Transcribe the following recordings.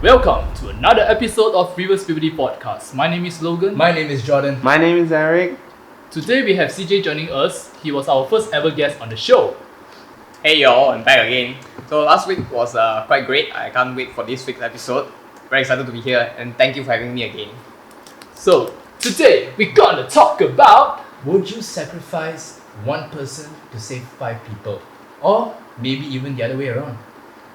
Welcome to another episode of Puberty Vodcast. My name is Logan. My name is Jordan. My name is Eric. Today we have CJ joining us. He was our first ever guest on the show. Hey y'all, I'm back again. So last week was quite great. I can't wait for this week's episode. Very excited to be here and thank you for having me again. So today we're gonna talk about Would you sacrifice one person to save 5 people? Or maybe even the other way around.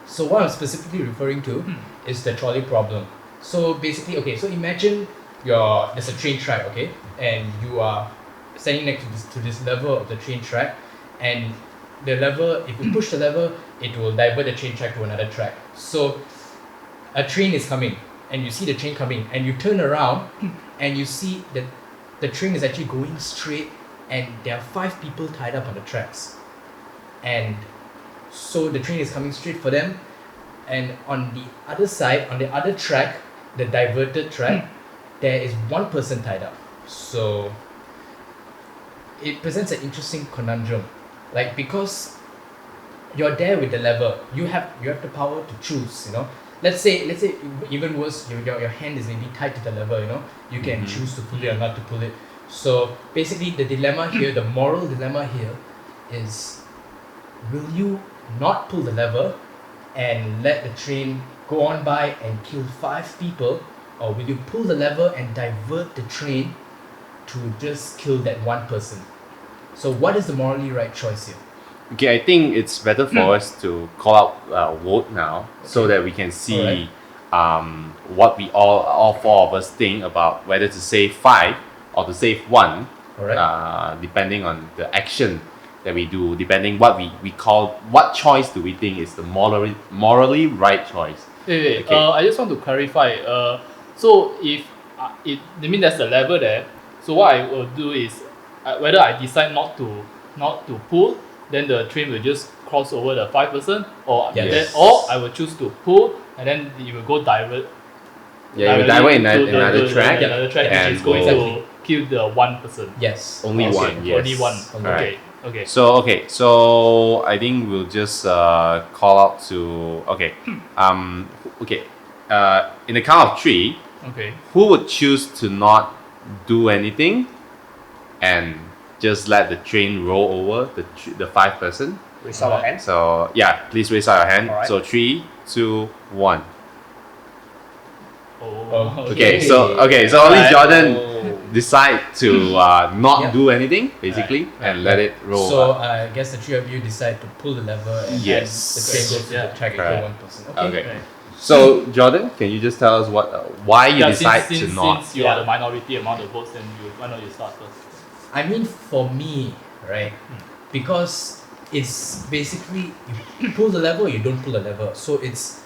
So what I'm specifically referring to is the trolley problem. So basically, okay, so imagine there's a train track, okay? And you are standing next to this lever of the train track, and the lever, if you push the lever, it will divert the train track to another track. So a train is coming, and you see the train coming, and you turn around and you see that the train is actually going straight, and there are 5 people tied up on the tracks. And so the train is coming straight for them, and on the other side, on the other track, the diverted track, there is 1 person tied up. So it presents an interesting conundrum, like, because you're there with the lever, you have the power to choose, you know. Let's say even worse, your hand is maybe tied to the lever, you know, you can choose to pull it or not to pull it. So basically the dilemma here, the moral dilemma here is, will you not pull the lever and let the train go on by and kill 5 people, or will you pull the lever and divert the train to just kill that 1 person? So what is the morally right choice here? Okay, I think it's better for us to call out vote now, so that we can see what we all 4 of us think about whether to save 5 or to save 1, depending on the action that we do, depending what we call, what choice do we think is the morally right choice. Wait, Okay. I just want to clarify. So if I mean there's a lever there, so what I will do is whether I decide not to pull, then the train will just cross over the 5 person, or or I will choose to pull and then it will go divert. Yeah, you divert in another track, another track, which is going to kill the 1 person. Yes. Only Okay, one. Yes. Only one. Alright. Okay. So I think we'll just call out to in the count of 3. Okay. Who would choose to not do anything and just let the train roll over the 5 person? Raise our hands. So yeah, please raise out your hand. Alright. So 3, 2, 1. Oh. Okay, so only Jordan decide to not do anything basically and let it roll. So up. I guess the 3 of you decide to pull the lever and Yes. the train goes to the track and kill 1 person. Okay. Okay. So Jordan, can you just tell us why you decide to not? Since you are the minority among the votes, then why not you start first? I mean, for me, right, because it's basically, you pull the lever or you don't pull the lever. So it's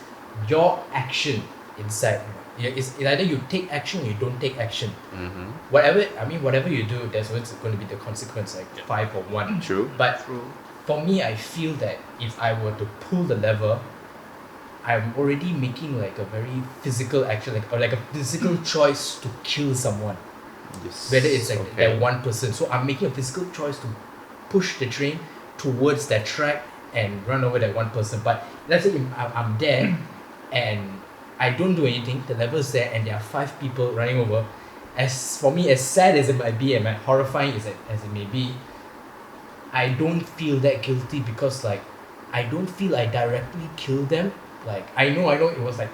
your action inside. It's either you take action or you don't take action. Whatever you do, there's always going to be the consequence, like 5 or 1. True. But for me, I feel that if I were to pull the lever, I'm already making like a very physical action, like a physical choice to kill someone. Yes. Whether it's like that 1 person. So I'm making a physical choice to push the train towards that track and run over that 1 person. But let's say I'm there and I don't do anything, the level's there and there are 5 people running over. As for me, as sad as it might be and horrifying as it may be, I don't feel that guilty, because like I don't feel I directly killed them. Like I know it was like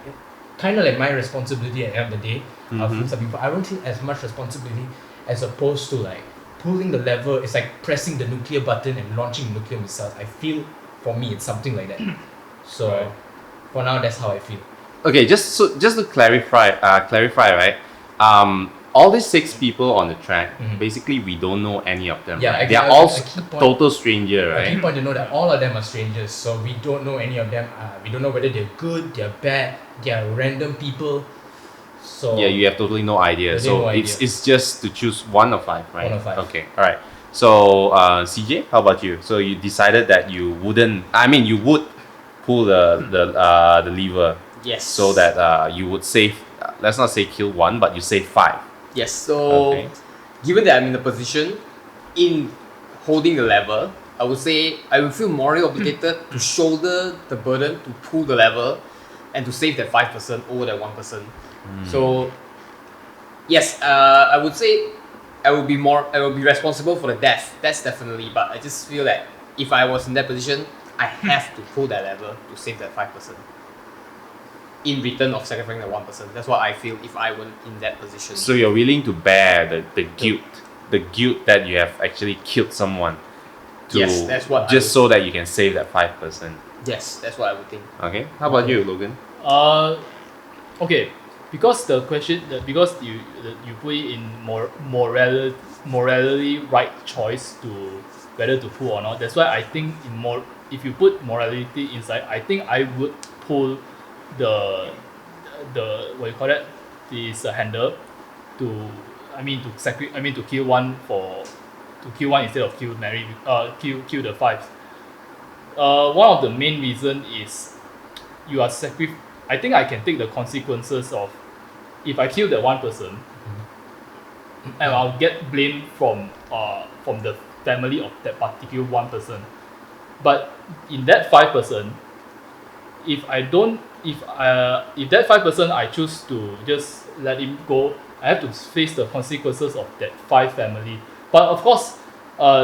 kind of like my responsibility at the end of the day. I'll feel something, but I don't feel as much responsibility as opposed to like pulling the lever. It's like pressing the nuclear button and launching nuclear missiles. I feel, for me, it's something like that. So for now, that's how I feel. Okay, just to clarify, right? All these 6 people on the track, basically we don't know any of them. Yeah, right? They are all total stranger, A right? key point to know that all of them are strangers, so we don't know any of them. We don't know whether they're good, they're bad, they're random people. So Yeah, you have totally no idea. Totally So no idea. it's just to choose 1 of 5, right? 1 of 5. Okay, all right. So CJ, how about you? So you decided that you wouldn't. I mean, you would pull the lever. Yes. So that you would save. Let's not say kill 1, but you save 5. Yes, so given that I'm in the position in holding the lever, I would say I will feel morally obligated to shoulder the burden to pull the lever, and to save that 5% over that 1%. So yes, I would say I will be responsible for the death. That's definitely. But I just feel that if I was in that position, I have to pull that lever to save that 5%. In return of sacrificing the 1%. That's what I feel if I were in that position. So you're willing to bear the guilt that you have actually killed someone to Yes, that's what just so that you can save that 5%. Yes, that's what I would think. Okay. How about you, Logan? Okay, because the question because you put it in morally right choice to whether to pull or not. That's why I think if you put morality inside, I think I would pull the what you call that, this handle to kill one instead of kill the five. One of the main reason is you are I think I can take the consequences of if I kill that one person, and I'll get blamed from the family of that particular one person. But in that 5%, if that 5% I choose to just let him go, I have to face the consequences of that 5 family. But of course,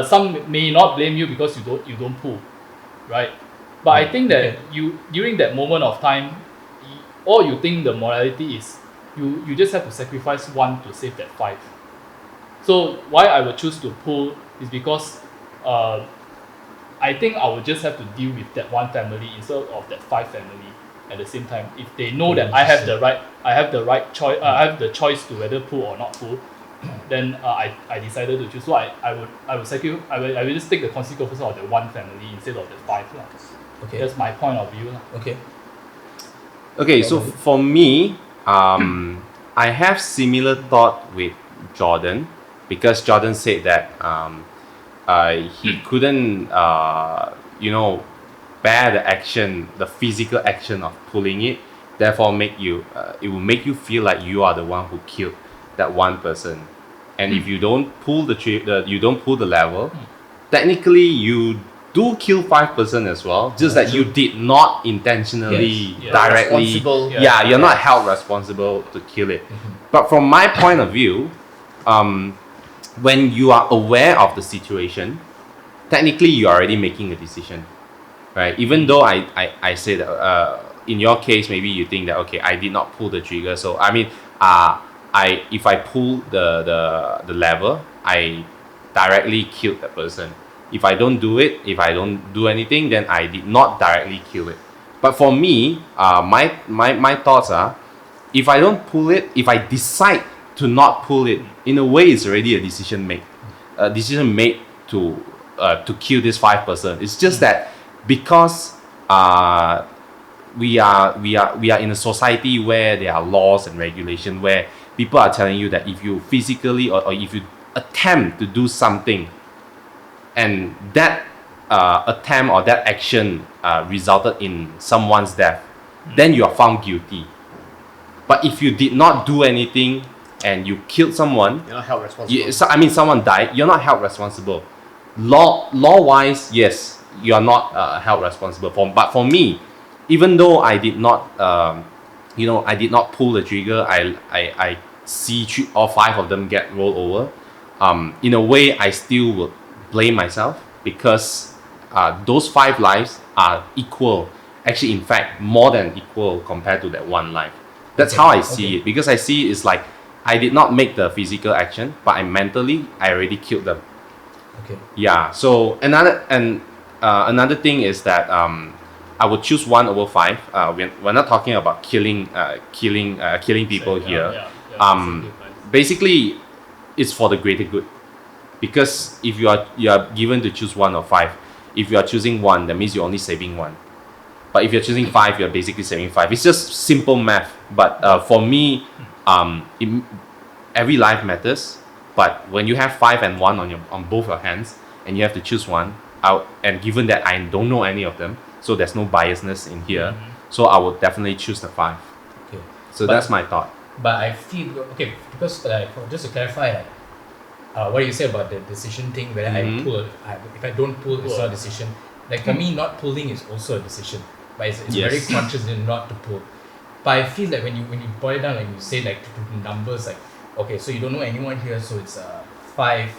some may not blame you because you don't pull, right? But I think that you during that moment of time, all you think the morality is you just have to sacrifice one to save that 5. So why I would choose to pull is because I think I would just have to deal with that one family instead of that 5 family at the same time. If they know that I have the choice, I have the choice to whether pull or not pull, then I decided to choose. So I will just take the consequences of the one family instead of the 5 lah. Okay. That's my point of view lah. Okay, so for me, I have similar thought with Jordan, because Jordan said that he couldn't, bear the physical action of pulling it. Therefore, it will make you feel like you are the one who killed that one person. And if you don't pull the lever, technically you do kill 5% as well. Just that you did not intentionally directly. You're not held responsible to kill it. But from my point of view, when you are aware of the situation, technically you're already making a decision, right? Even though I say that in your case, maybe you think that, okay, I did not pull the trigger, so I mean, if I pull the lever, I directly killed that person. If I don't do anything, then I did not directly kill it. But for me, my thoughts are, if I don't pull it, if I decide to not pull it, in a way it's already a decision made to kill this 5%. It's just that because we are in a society where there are laws and regulation, where people are telling you that if you physically or if you attempt to do something, and that attempt or that action resulted in someone's death, then you are found guilty. But if you did not do anything and you killed someone, you're not held responsible. Someone died, you're not held responsible. Law-wise, yes, you are not held responsible. But for me, even though I did not, I did not pull the trigger, I see 3 or 5 of them get rolled over. In a way, I still would blame myself, because those 5 lives are equal. Actually, in fact, more than equal compared to that one life. That's how I see it, because I see it's like I did not make the physical action, but I already killed them. Okay. Yeah. So another thing is that I would choose 1 over 5. We're not talking about killing people here. Basically, it's for the greater good. Because if you are given to choose 1 or 5, if you are choosing 1, that means you're only saving 1. But if you're choosing 5, you're basically saving 5. It's just simple math. But for me, every life matters. But when you have 5 and 1 on both your hands, and you have to choose 1, and given that I don't know any of them, so there's no biasness in here, so I would definitely choose the 5. Okay. So that's my thought. But I feel because just to clarify, what you said about the decision thing, whether I pull, if I don't pull, it's not a decision. Like for me, not pulling is also a decision, but it's very conscious in not to pull. But I feel that when you boil it down, like you say like to numbers, like okay, so you don't know anyone here, so it's 5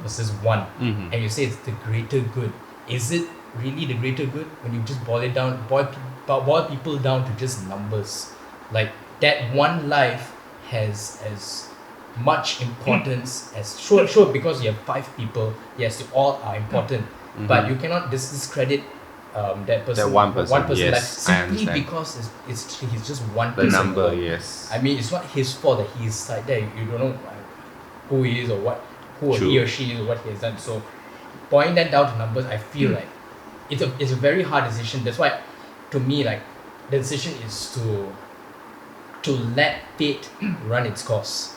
versus 1, and you say it's the greater good. Is it really the greater good when you just boil it down, boil people down to just numbers? Like that one life has as much importance as sure because you have 5 people, yes, they all are important, but you cannot discredit that person, That one person, life yes, I simply understand. because he's just one The person. number, yes. I mean, it's not his fault that he's like that. You don't know who he is or who True. he or she is or what he has done. So, boiling that down to numbers, I feel like it's a very hard decision. That's why, to me, like the decision is to let fate run its course.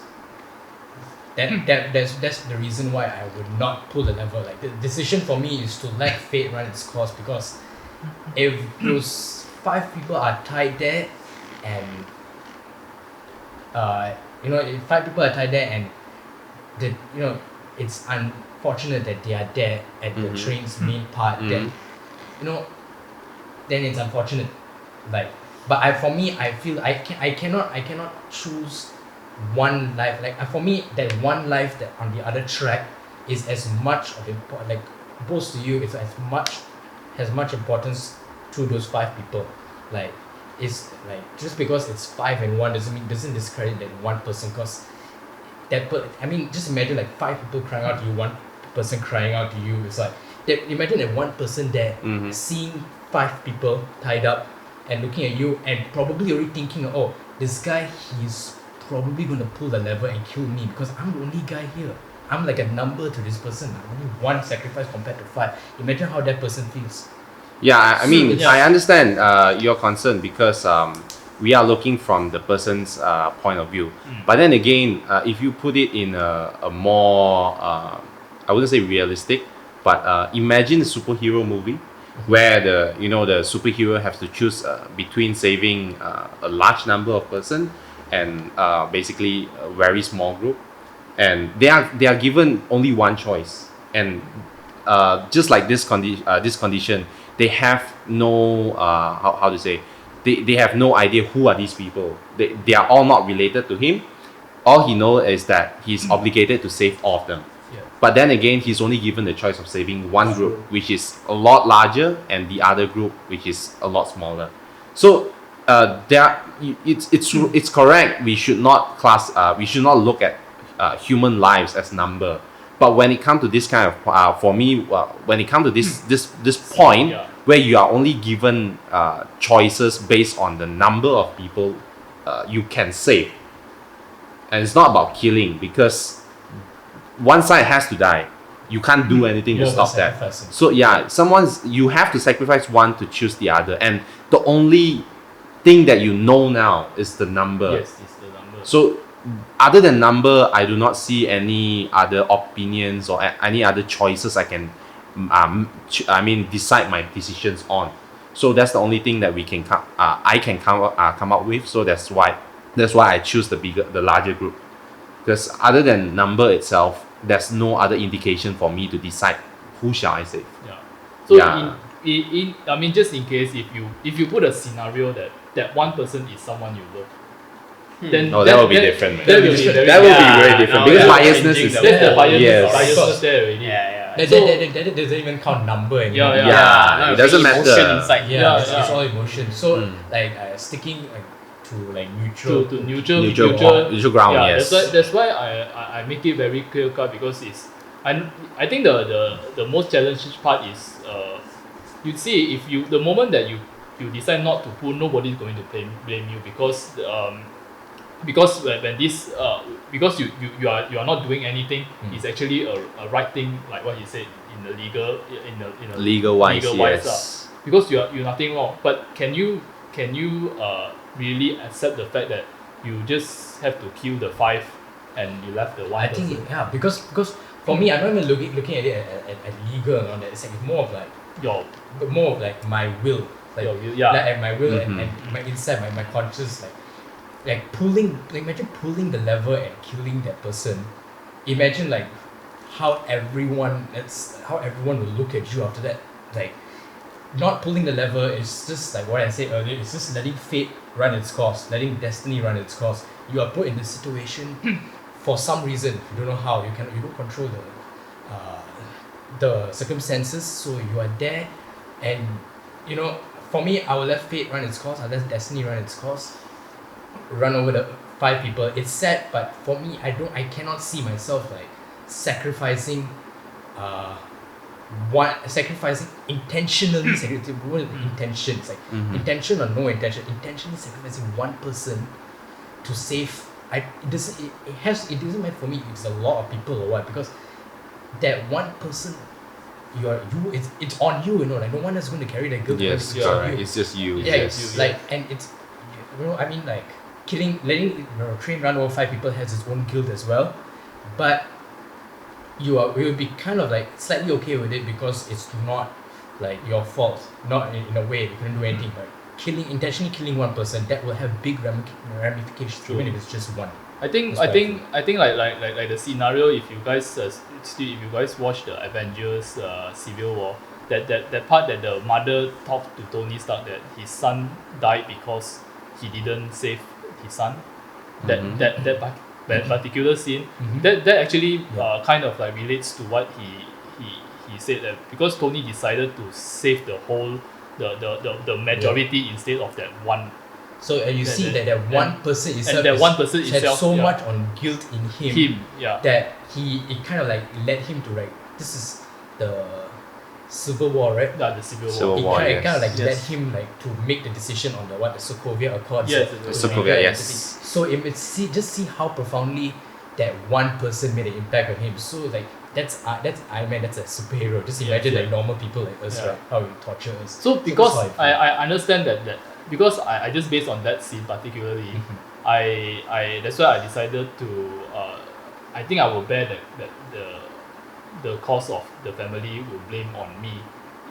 That's the reason why I would not pull the lever. Like the decision for me is to let fate run its course, because if those 5 people are tied there, and if 5 people are tied there, and it's unfortunate that they are there at the train's main part, then then it's unfortunate. Like, but for me, I feel I cannot choose one life. Like for me, that one life that on the other track is as much of like opposed to you, it's has much importance to those 5 people. Like it's like just because it's 5 and 1 doesn't discredit that one person, because I mean, just imagine like 5 people crying out to you, one person crying out to you. It's like imagine that one person there seeing 5 people tied up and looking at you and probably already thinking, oh, this guy, he's probably going to pull the lever and kill me because I'm the only guy here. I'm like a number to this person. I'm only one sacrifice compared to 5. Imagine how that person feels. Yeah, I mean, Yeah. I understand your concern, because we are looking from the person's point of view. But then again, if you put it in a more, I wouldn't say realistic, but imagine a superhero movie where the superhero has to choose between saving a large number of person and basically a very small group, and they are given only one choice, and just like this condition, they have no how to say, they have no idea who are these people. They are all not related to him. All he knows is that he's obligated to save all of them. Yeah. But then again, he's only given the choice of saving one group, which is a lot larger, and the other group, which is a lot smaller. So it's correct. We should not look at human lives as number. But when it comes to this kind of, for me, when it comes to this point, Yeah. where you are only given choices based on the number of people you can save, and it's not about killing, because one side has to die. You can't do anything to Both stop are that. sacrificing. So yeah, you have to sacrifice one to choose the other, and the only thing that you know now is the number. Yes, it's the number. So other than number, I do not see any other opinions or any other choices I can decide my decisions on. So that's the only thing that I can come up with. So that's why I choose the larger group, because other than number itself, there's no other indication for me to decide who shall I save. Yeah. So Yeah. in I mean, just in case if you put a scenario that one person is someone you love, then Oh, that will be different, man. That will be very That will be Yeah, very different, now because we are biasness changing is the that's the biasness, yes. biasness there already. Yeah. That doesn't even count number anymore. Yeah. Yeah, it doesn't matter. Emotion inside. Yeah, it's Yeah. all emotion. So like sticking to like neutral. To neutral Neutral ground, yeah, yes. That's why I make it very clear cut, because I think the most challenging part is you see, if the moment that you decide not to pull, nobody's going to blame you, because when this because you are not doing anything, it's actually a right thing, like what he said in the Legal wise, yes. Because you're nothing wrong. But can you really accept the fact that you just have to kill the 5 and you left the 1 I person? think because for me, I'm not even looking at it at legal and all that. It's like more of like my will, like Your will, yeah. like my will and my inside my conscious, like pulling, like imagine pulling the lever and killing that person. Imagine like how everyone will look at you after that. Like not pulling the lever is just like what I said earlier. It's just letting fate run its course, letting destiny run its course. You are put in this situation for some reason. You don't know how. You don't control the circumstances. So you are there, and for me, I will let fate run its course. I let destiny run its course. Run over the 5 people. It's sad, but for me, I cannot see myself like sacrificing intentionally what is intention? It's like intention or no intentionally sacrificing one person to save. It doesn't matter for me if it's a lot of people or what, because that one person it's on you, like no one is going to carry that guilt. Yes, it's correct. on you. It's just you. Yeah, Yes. it's like, and it's I mean, like letting train run over 5 people has its own guilt as well, but you will be kind of like slightly okay with it because it's not like your fault, not in a way you couldn't do anything, but intentionally killing one person, that will have big ramifications. True. Even if it's just one. I think like the scenario, if you guys watch the Avengers Civil War, that part that the mother talked to Tony Stark that his son died because he didn't save his son, that particular scene, that actually kind of like relates to what he said, that because Tony decided to save the whole the majority instead of that one. So you see that one person itself, and that one person had itself, so much on guilt in him, yeah, that it kind of like led him to like, this is the Civil War, right? Yeah, the Civil War. Civil War. It kind of like led Yes. him like to make the decision on the Sokovia Accords. Yes, to the make Sokovia, the yes. entity. So just see how profoundly that one person made an impact on him. So like that's Iron Man. That's a superhero. Just imagine yeah. like normal people like us, Yeah. right? How we torture us. So because that's how I feel. I understand that because I just based on that scene particularly, I that's why I decided to I think I will bear that the cost of the family will blame on me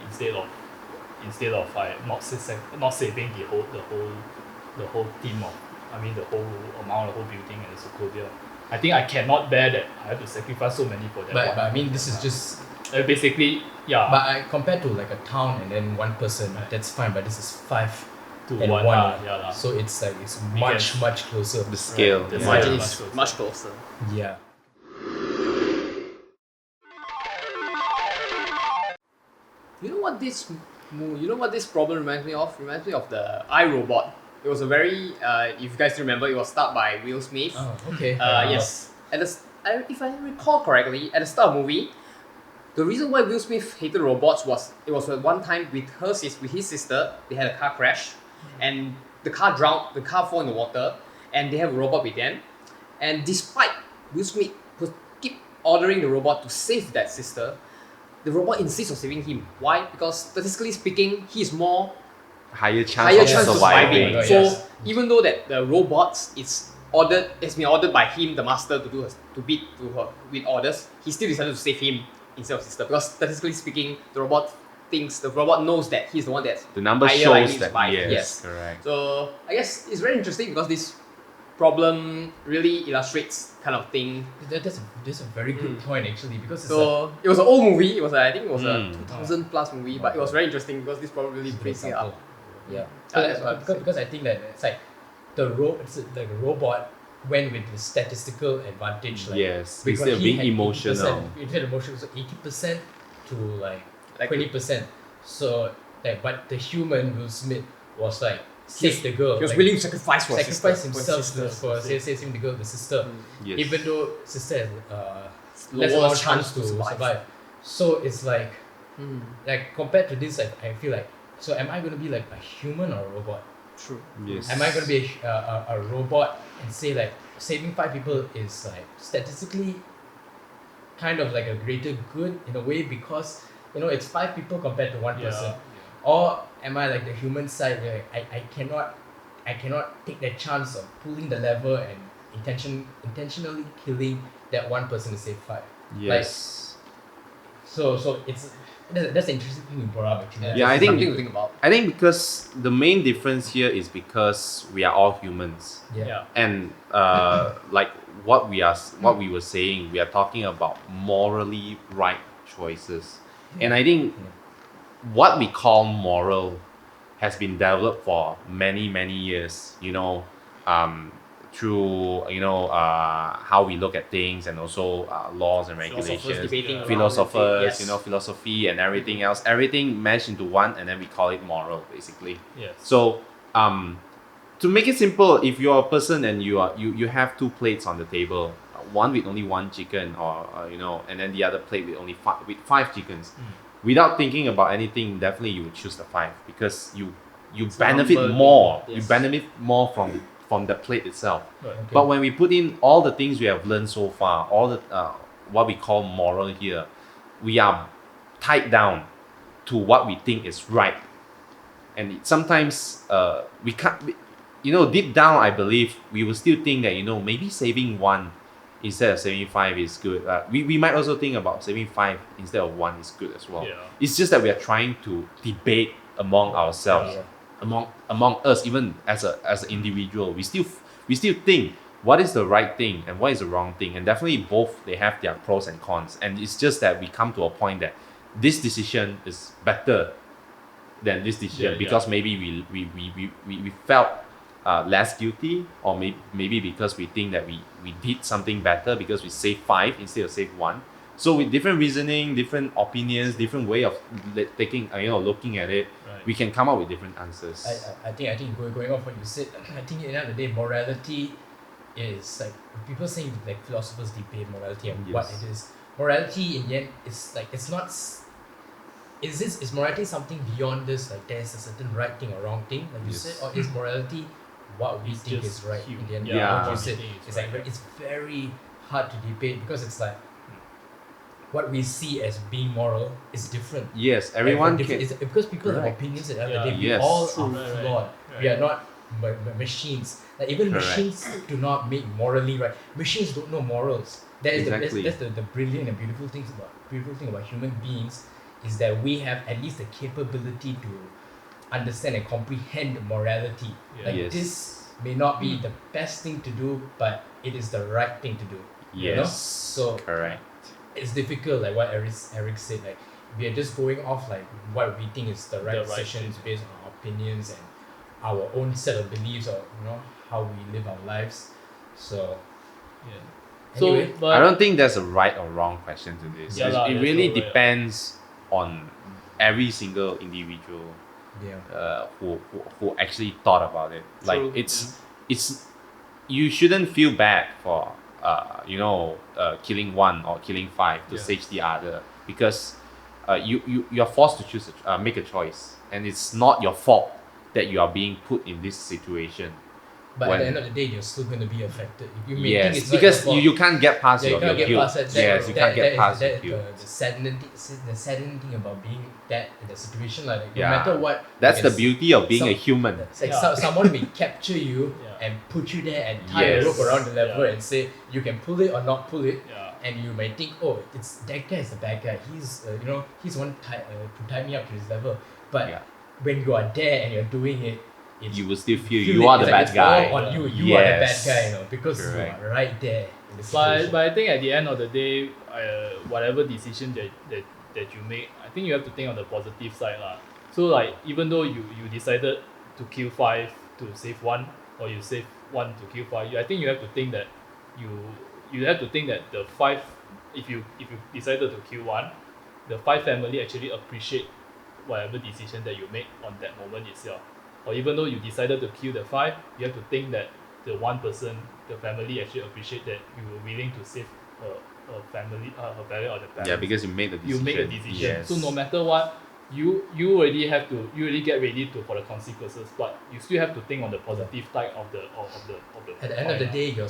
instead of I not saving the whole team of, I mean the whole amount, the whole building and the Sokovia. I think I cannot bear that I have to sacrifice so many for that But one. I mean, this is just. Basically, yeah. But compared to like a town and then one person, that's fine. But this is 5 to and one, one. yeah lah. So it's like it's We much can- much closer. The scale. The The Yeah. margin Yeah. is much closer. Yeah. You know what this problem reminds me of? Reminds me of the iRobot. It was a very if you guys remember, it was started by Will Smith. Oh, okay. Yes. If I recall correctly, at the start of the movie, the reason why Will Smith hated robots was it was at one time with his sister. They had a car crash, and the car drowned. The car fell in the water, and they have a robot with them. And despite Will Smith keep ordering the robot to save that sister, the robot insists on saving him. Why? Because statistically speaking, he is more Higher higher chance chance of of surviving. surviving. Right, So yes. even though that the robots it's been ordered by him, the master, to beat to her with orders, he still decided to save him instead of sister, because statistically speaking, the robot knows that he's the one that's The number higher shows likely to that survive. yes, correct. So I guess it's very interesting because this problem really illustrates kind of thing. That's a very good point actually, because it's So it was an old movie. It was I think it was a Mm. 2000 plus movie, but it was very interesting because this problem really brings it up. Yeah. That's what I would say. Because I think that it's like it's like a robot went with the statistical advantage. Like, Yes, because instead of he being had emotional. 80%, instead of emotional, so 80% to like Like 20%. So like, but the human Will Smith was like save the girl. He was like, willing to sacrifice for sacrifice his himself sister. for saving the girl, the sister. Yes. Even though sister has less Lower amount of chance to survive. So it's like compared to this, I feel like, so am I going to be like a human or a robot? True. Yes. Am I going to be a robot and say like saving 5 people is like statistically kind of like a greater good in a way, because it's 5 people compared to one person? Or am I like the human side where I cannot take that chance of pulling the lever and intentionally killing that one person to save 5? Yes. So that's the interesting thing you brought up actually. Yeah, I think- Something to think about. I think because the main difference here is because we are all humans, Yeah. and like what we were saying, we are talking about morally right choices, and I think what we call moral has been developed for many years, through how we look at things, and also laws and Philosophers regulations, debating around philosophers, and say, yes. philosophy and everything else, everything meshed into one, and then we call it moral, basically. Yes. So to make it simple, if you're a person and you have two plates on the table, one with only one chicken, or and then the other plate with only five chickens, without thinking about anything, definitely you would choose the five, because you benefit number, more. yes. You benefit more from the plate itself. Right. Okay. But when we put in all the things we have learned so far, all the what we call moral here, we are tied down to what we think is right, and sometimes we can't. Deep down, I believe we will still think that maybe saving one instead of saving five is good. We might also think about saving five instead of one is good as well. Yeah. It's just that we are trying to debate among ourselves, Yeah. among us, even as an individual. We still think what is the right thing and what is the wrong thing, and definitely both, they have their pros and cons. And it's just that we come to a point that this decision is better than this decision, Yeah, because maybe we felt less guilty, or maybe because we think that we did something better because we saved five instead of saved one. So with different reasoning, different opinions, different way of taking, looking at it, Right. we can come up with different answers. I think going off what you said, I think at the end of the day, morality is like, people saying like philosophers debate morality and what Yes. it is. Morality in the end is like, it's not. Is morality something beyond this? Like there's a certain right thing or wrong thing, like you Yes. said, or is morality what we It's think just is right human. in the end? Yeah. What you What said, we think is it's like right. it's very hard to debate, because it's like what we see as being moral is different. Yes, Like, everyone different, can. it's because people have Correct. opinions at the end of Yeah. the day. We Yes. all True. are Right, right. flawed. We Right. are not machines. Like even Correct. machines do not make morally right. Machines don't know morals. That is Exactly. that's the brilliant and beautiful thing about human beings, is that we have at least the capability to understand and comprehend morality. Yeah. Like Yes. this may not be the best thing to do, but it is the right thing to do. You know? Yes. So Correct. it's difficult, like what Eric said, like we are just going off like what we think is the right The right decisions thing. based on our opinions and our own set of beliefs, or how we live our lives. So Yeah. anyway, So, but I don't think there's a right or wrong question to this. Yeah lah, It there's really no right or- depends on every single individual yeah, who actually thought about it. Like True, it's you shouldn't feel bad for killing one or killing five to Yeah. save the other, because you're forced to choose make a choice, and it's not your fault that you are being put in this situation. but when- at the end of the day, you're still going to be affected. You may think Yes, it's not because your fault. you can't get past Yeah, you your can't get guilt. past that. Yes, you can't get past your guilt. The saddening thing about being that in the situation, like Yeah. no matter what. That's you the can beauty of being a some- human. It's like Yeah. someone may capture you Yeah. and put you there and tie Yes. a rope around the level Yeah. and say you can pull it or not pull it, yeah. and you might think, oh, it's that guy is the bad guy. He's he's one to tie me up to his level. But Yeah. when you are there and you're doing it, it's, You will still feel feel you it- are the it's like bad it's guy. all on you. You are the bad Yes. guy, because Correct. you are right there in the But, situation. but I think at the end of the day, whatever decision that you make, I think you have to think on the positive side lah. So like, even though you decided to kill five to save one, or you save one to kill five, I think you have to think that you have to think that the five, if you decided to kill one, the five family actually appreciate whatever decision that you make on that moment itself. Or even though you decided to kill the five, you have to think that the one person, the family actually appreciate that you were willing to save her family, her family or the parents. Yeah, because you made the decision. You make a decision. Yes. So no matter what, you already get ready for the consequences, but you still have to think on the positive side of the At the end of the point, day, you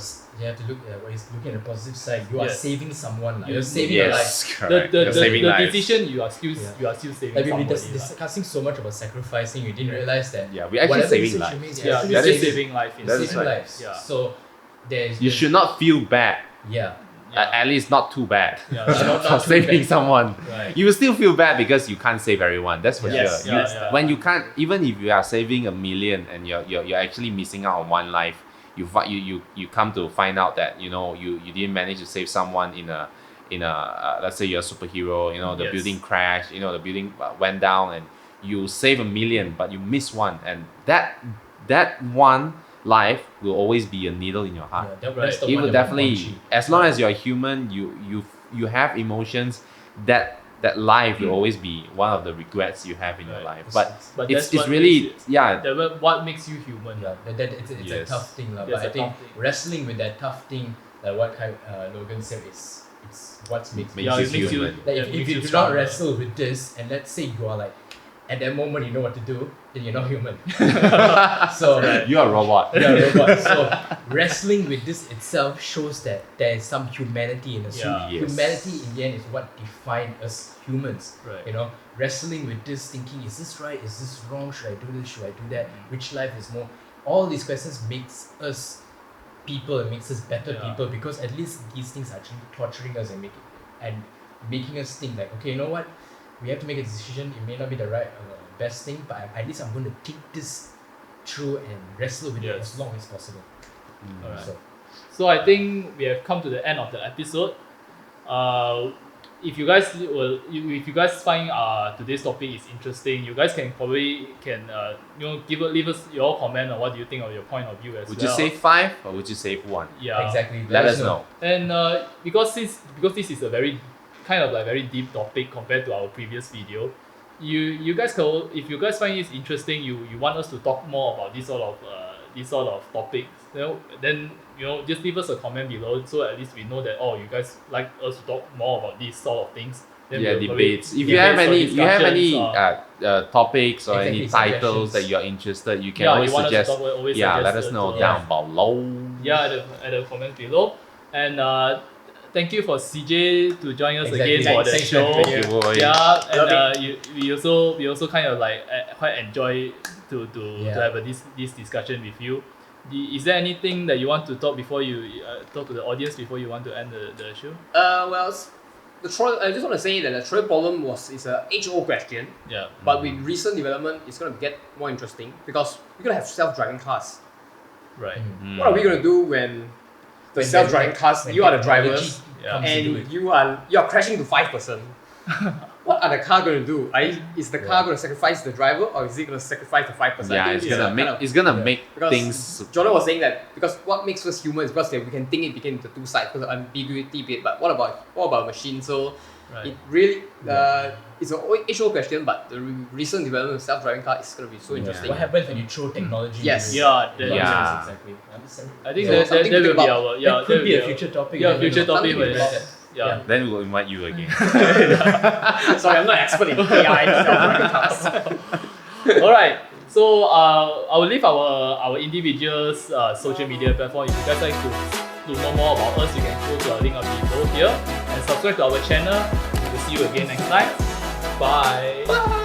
have to look at looking at the positive side. You are Yes. saving someone. You're You- saving a life. Yes, correct. the You're saving the lives. decision you are still Yeah. saving Like we've somebody. been discussing so much about sacrificing, we didn't realize that Yeah, we're actually whatever saving decision lives. you make, yeah, you're you're actually just saving, saving life. That is saving right. lives. Yeah. So You should not feel bad. Yeah. At least not too bad. Yeah. Not For too saving bad. someone. Right. You will still feel bad because you can't save everyone. That's for Yes, sure. yeah. When you can't, even if you are saving 1,000,000 and you're actually missing out on one life, you come to find out that you didn't manage to save someone in a let's say you're a superhero, you know, the Yes. building crashed, you know, the building went down, and you save 1,000,000, but you miss one, and that one life will always be a needle in your heart. Yeah, Right. that's the It one will that will definitely, haunt you. as long as you're human, you have emotions. That life will always be one of the regrets you have in your Right. life. It's- But it's- But it's that's what really makes it- yeah. what makes you human. Yeah, it's Yes. a tough thing, lah. That's But I a think tough thing. wrestling with that tough thing, like what Logan said, it's what makes Makes Yeah, you it makes you. human. Like yeah, if makes you do not stronger. wrestle with this, and let's say you are like, at that moment you know what to do, then you're not human. So You're a robot. you're a robot. So wrestling with this itself shows that there is some humanity in us. Yeah. Yes. Humanity in the end is what defines us humans. Right. You know, wrestling with this, thinking, is this right? Is this wrong? Should I do this? Should I do that? Which life is more? All these questions makes us people and makes us better Yeah. people, because at least these things are actually torturing us and making us think like, okay, you know what? We have to make a decision. It may not be the right best thing, but at least I'm going to think this through and wrestle with it Yes. as long as possible. Alright. So So I think we have come to the end of the episode. If you guys find today's topic is interesting, you guys can probably leave us your comment on what do you think of your point of view as Would well. you save 5 or would you save 1? Yeah. exactly. Let us know. And because this is a very kind of like very deep topic compared to our previous video, you guys can, if you guys find it interesting, you want us to talk more about this sort of topics, then just leave us a comment below, so at least we know that you guys like us to talk more about these sort of things. Then Yeah, we'll probably- debates. If you have any discussions, topics or any Exactly, titles suggestions. that you're interested, you can you always want us to suggest. talk, always Yeah, let suggest us know to- down below. Yeah, at the comments below. And thank you for CJ to join us Exactly. again for the Thanks, show. thank Thank you, boy. Yeah, and Love we also kind of like quite enjoy to Yeah. have this discussion with you. Is there anything that you want to talk before you talk to the audience before you want to end the show? Well, I just want to say that the trolley problem is a age-old question, Yeah. but with recent development, it's going to get more interesting because we're going to have self-driving cars. Right. Mm. What are we going to do when the self-driving cars, when you are the technology drivers, Yeah. comes into and it. you are crashing to 5%? What are the car going to do? Is the car going to sacrifice the driver, or is it going to sacrifice the 5%? Yeah, I think it's a gonna make kind of- it's gonna yeah. make because things. Jordan was saying that because what makes us human is because we can think it between the two sides because of ambiguity bit. But what about machine? So Right. it really it's an age-old question, but the recent development of self-driving car is going to be so Yeah. interesting. What happens when you throw technology? Yes. into it? Yeah, that- Yeah. Exactly. I think So that something to will think be about. our That could be a our- future topic. Yeah, you future never know. topic. Something When about it's- yeah. Then we'll invite you again. Sorry, I'm not expert in AI and self-driving cars. All right. So I will leave our individuals social media platform. If you guys like to know more about us, you can go to our link below here and subscribe to our channel. We'll see you again next time. Bye. Bye.